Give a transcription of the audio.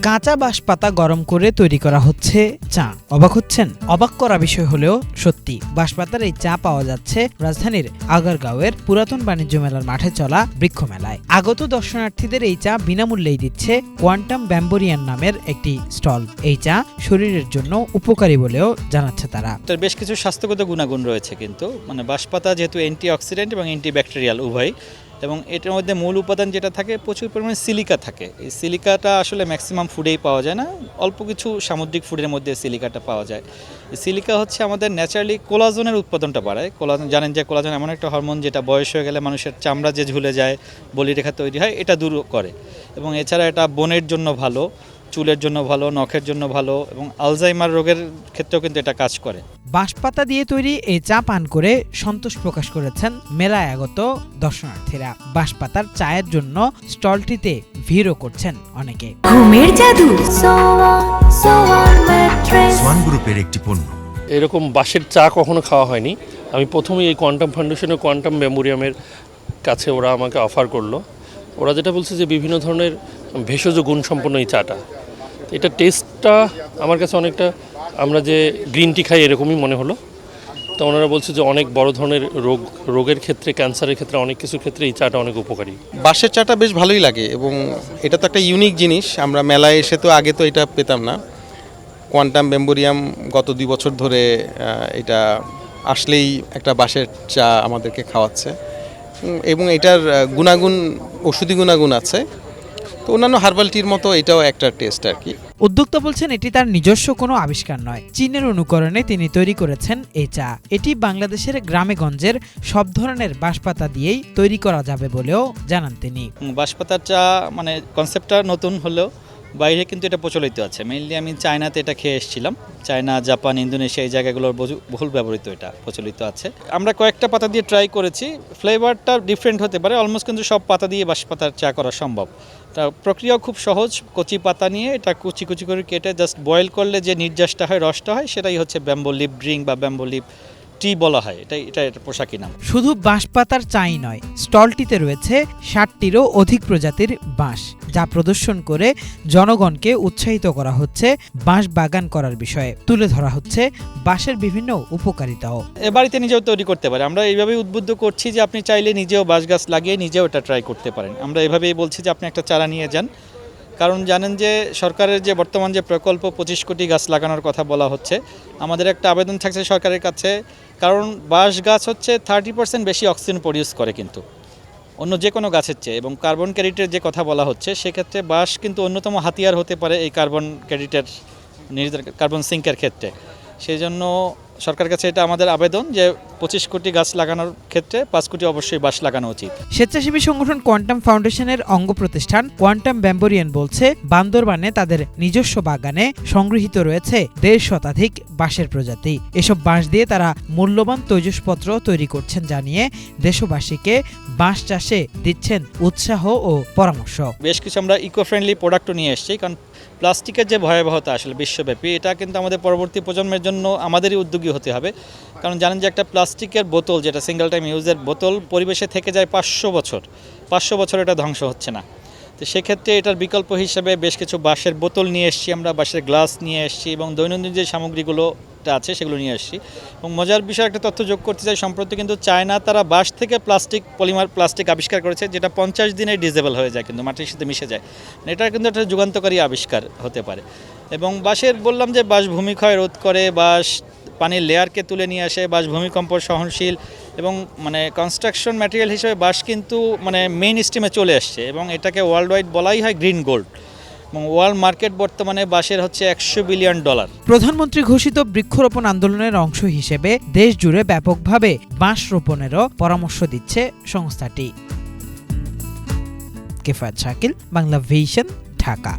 কাঁচা বাঁশ পাতা গরম করে তৈরি করা হচ্ছে চা। অবাক হচ্ছেন? অবাক করা বিষয় হলেও সত্যি, বাঁশপাতার এই চা পাওয়া যাচ্ছে রাজধানীর আগারগাঁওয়ের পুরাতন বাণিজ্য মেলার মাঠে চলা বৃক্ষ মেলায়। আগত দর্শনার্থীদের এই চা বিনামূল্যেই দিচ্ছে কোয়ান্টাম ব্যাম্বোরিয়ান নামের একটি স্টল। এই চা শরীরের জন্য উপকারী বলেও জানাচ্ছে তারা। বেশ কিছু স্বাস্থ্যগত গুণাগুণ রয়েছে, কিন্তু বাঁশপাতা যেহেতু অ্যান্টি অক্সিডেন্ট এবং অ্যান্টি ব্যাকটেরিয়াল উভয়, এবং এটার মধ্যে মূল উপাদান যেটা থাকে প্রচুর পরিমাণে সিলিকা থাকে। এই সিলিকাটা আসলে ম্যাক্সিমাম ফুডেই পাওয়া যায় না, অল্প কিছু সামুদ্রিক ফুডের মধ্যে সিলিকাটা পাওয়া যায়। সিলিকা হচ্ছে আমাদের ন্যাচারালি কোলাজনের উৎপাদনটা বাড়ায়। কোলাজন জানেন যে কোলাজন এমন একটা হরমোন যেটা বয়স হয়ে গেলে মানুষের চামড়া যে ঝুলে যায়, বলিরেখা তৈরি হয়, এটা দূর করে। এবং এছাড়া এটা বোনের জন্য ভালো, চুলের জন্য ভালো, নখের জন্য ভালো, এবং আলজাইমার রোগের ক্ষেত্রেও কিন্তু এটা কাজ করে। বাঁশপাতা দিয়ে তৈরি এই চা পান করে সন্তোষ প্রকাশ করেছেন মেলায় আগত দর্শনার্থীরা। বাঁশপাতার চায়ের জন্য স্টলটিতে ভিড়ও করছেন অনেকে। ঘুমের জাদু সোয়ান গ্রুপের একটি পণ্য। এরকম বাঁশের চা কখনো খাওয়া হয়নি। আমি প্রথমেই এই কোয়ান্টাম ফাউন্ডেশনের কোয়ান্টাম মেমোরিয়ামের কাছে ওরা আমাকে অফার করলো। ওরা যেটা বলছে যে বিভিন্ন ধরনের ভেষজ গুণসম্পন্ন এই চাটা, এটা টেস্টটা আমার কাছে অনেকটা আমরা যে গ্রিন টি খাই এরকমই মনে হলো। তো ওনারা বলছে যে অনেক বড় ধরনের রোগের ক্ষেত্রে, ক্যান্সারের ক্ষেত্রে, অনেক কিছুর ক্ষেত্রে এই চাটা অনেক উপকারী। বাঁশের চাটা বেশ ভালোই লাগে, এবং এটা তো একটা ইউনিক জিনিস। আমরা মেলায় এসে তো আগে তো এটা পেতাম না। কোয়ান্টাম ব্যাম্বোরিয়াম গত 2 বছর ধরে এটা আসলেই একটা বাঁশের চা আমাদেরকে খাওয়াচ্ছে, এবং এটার গুণাগুণ, ওষুধি গুণাগুণ আছে। তো অন্যান্য হার্বাল টির মতো এটাও একটা টেস্ট আর কি। উদ্যোক্তা বলছেন এটি তার নিজস্ব কোনো আবিষ্কার নয়, চীনের অনুকরণে তিনি তৈরি করেছেন এই চা। এটি বাংলাদেশের গ্রামে গঞ্জের সব ধরনের বাঁশপাতা দিয়েই তৈরি করা যাবে বলেও জানান তিনি। বাঁশপাতার চা কনসেপ্টটা নতুন হলেও বাইরে কিন্তু এটা প্রচলিত আছে। মেইনলি আমি চায়নাতে এটা খেয়ে এসেছিলাম। চায়না, জাপান, ইন্দোনেশিয়া এই জায়গাগুলোর বহুল ব্যবহৃত এটা প্রচলিত আছে। আমরা কয়েকটা পাতা দিয়ে ট্রাই করেছি, ফ্লেভারটা ডিফারেন্ট হতে পারে, অলমোস্ট কিন্তু সব পাতা দিয়ে বাঁশপাতার চা করা সম্ভব। তা প্রক্রিয়াও খুব সহজ। কচি পাতা নিয়ে এটা কুচি কুচি করে কেটে জাস্ট বয়েল করলে যে নির্যাসটা হয়, রসটা হয়, সেটাই হচ্ছে ব্যাম্বো লিপ ড্রিঙ্ক বা ব্যাম্বো লিপ টি বলা হয়। এটা পোশাকি নাম। শুধু বাঁশপাতার চাই নয়, স্টলটিতে রয়েছে 60টিরও অধিক প্রজাতির বাঁশ, যা প্রদর্শন করে জনগণকে উৎসাহিত করা হচ্ছে বাঁশ বাগান করার বিষয়ে। তুলে ধরা হচ্ছে বাঁশের বিভিন্ন উপকারিতাও। বাড়িতে নিজেও তৈরি করতে পারে। আমরা এইভাবেই উদ্বুদ্ধ করছি যে আপনি চাইলে নিজেও বাঁশ গাছ লাগিয়ে নিজেও এটা ট্রাই করতে পারেন। আমরা এভাবেই বলছি যে আপনি একটা চারা নিয়ে যান, কারণ জানেন যে সরকারের যে বর্তমান যে প্রকল্প 25 কোটি গাছ লাগানোর কথা বলা হচ্ছে, আমাদের একটা আবেদন থাকছে সরকারের কাছে। কারণ বাঁশ গাছ হচ্ছে 30% বেশি অক্সিজেন প্রডিউস করে কিন্তু অন্য যে কোনো গাছের চেয়ে, এবং কার্বন ক্রেডিটের যে কথা বলা হচ্ছে, সেক্ষেত্রে বাঁশ কিন্তু অন্যতম হাতিয়ার হতে পারে এই কার্বন ক্রেডিটের কার্বন সিঙ্কের ক্ষেত্রে। সেই জন্য সরকারের কাছে এটা আমাদের আবেদন যে 25 কোটি গাছ লাগানোর ক্ষেত্রে 5 কোটি অবশ্যই বাঁশ লাগানো উচিত। স্বেচ্ছাসেবী সংগঠন কোয়ান্টাম ফাউন্ডেশনের অঙ্গ প্রতিষ্ঠান কোয়ান্টাম ব্যাম্বোরিয়ান বলছে, বান্দরবানে তাদের নিজস্ব বাগানে সংগৃহীত রয়েছে 1.5 শতাধিক বাঁশের প্রজাতি। এসব বাঁশ দিয়ে তারা মূল্যবান তৈজসপত্র তৈরি করছেন জানিয়ে দেশবাসীকে বাঁশ চাষে দিচ্ছেন উৎসাহ ও পরামর্শ। বেশ কিছু আমরা ইকো ফ্রেন্ডলি প্রোডাক্টও নিয়ে এসেছি, কারণ প্লাস্টিকের যে ভয়াবহতা আসলে বিশ্বব্যাপী, এটা কিন্তু আমাদের পরবর্তী প্রজন্মের জন্য আমাদেরই উদ্যোগী হতে হবে। কারণ জানেন যে একটা প্লাস্টিকের বোতল, যেটা সিঙ্গেল টাইম ইউজের বোতল, পরিবেশে থেকে যায় 500 বছর এটা ধ্বংস হচ্ছে না। তো সেক্ষেত্রে এটার বিকল্প হিসেবে বেশ কিছু বাঁশের বোতল নিয়ে এসেছি আমরা, বাঁশের গ্লাস নিয়ে এসেছি, এবং দৈনন্দিন যে সামগ্রীগুলো আছে সেগুলো নিয়ে এসেছি। এবং মজার বিষয় একটা তথ্য যোগ করতে চাই, সম্প্রতি কিন্তু চায়না তারা বাঁশ থেকে পলিমার প্লাস্টিক আবিষ্কার করেছে, যেটা 50 দিনে ডিজেবল হয়ে যায়, কিন্তু মাটির সাথে মিশে যায়। এটা কিন্তু একটা যুগান্তকারী আবিষ্কার হতে পারে। এবং বাঁশের বললাম যে বাঁশ ভূমিক্ষয় রোধ করে, বাঁশ পানির লেয়ারকে তুলে নিয়ে আসে, বাঁশ ভূমিকম্প সহনশীল, এবং কনস্ট্রাকশন ম্যাটেরিয়াল হিসেবে বাঁশ কিন্তু মেইন স্ট্রিমে চলে আসছে, এবং এটাকে ওয়ার্ল্ড ওয়াইড বলাই হয় গ্রিন গোল্ড। এবং ওয়ার্ল্ড মার্কেট বর্তমানে বাঁশের হচ্ছে $100 বিলিয়ন। প্রধানমন্ত্রী ঘোষিত বৃক্ষরোপণ আন্দোলনের অংশ হিসেবে দেশ জুড়ে ব্যাপকভাবে বাঁশ রোপণেরও পরামর্শ দিচ্ছে সংস্থাটি। কেফায়েত শাকিল, বাংলা ভিশন, ঢাকা।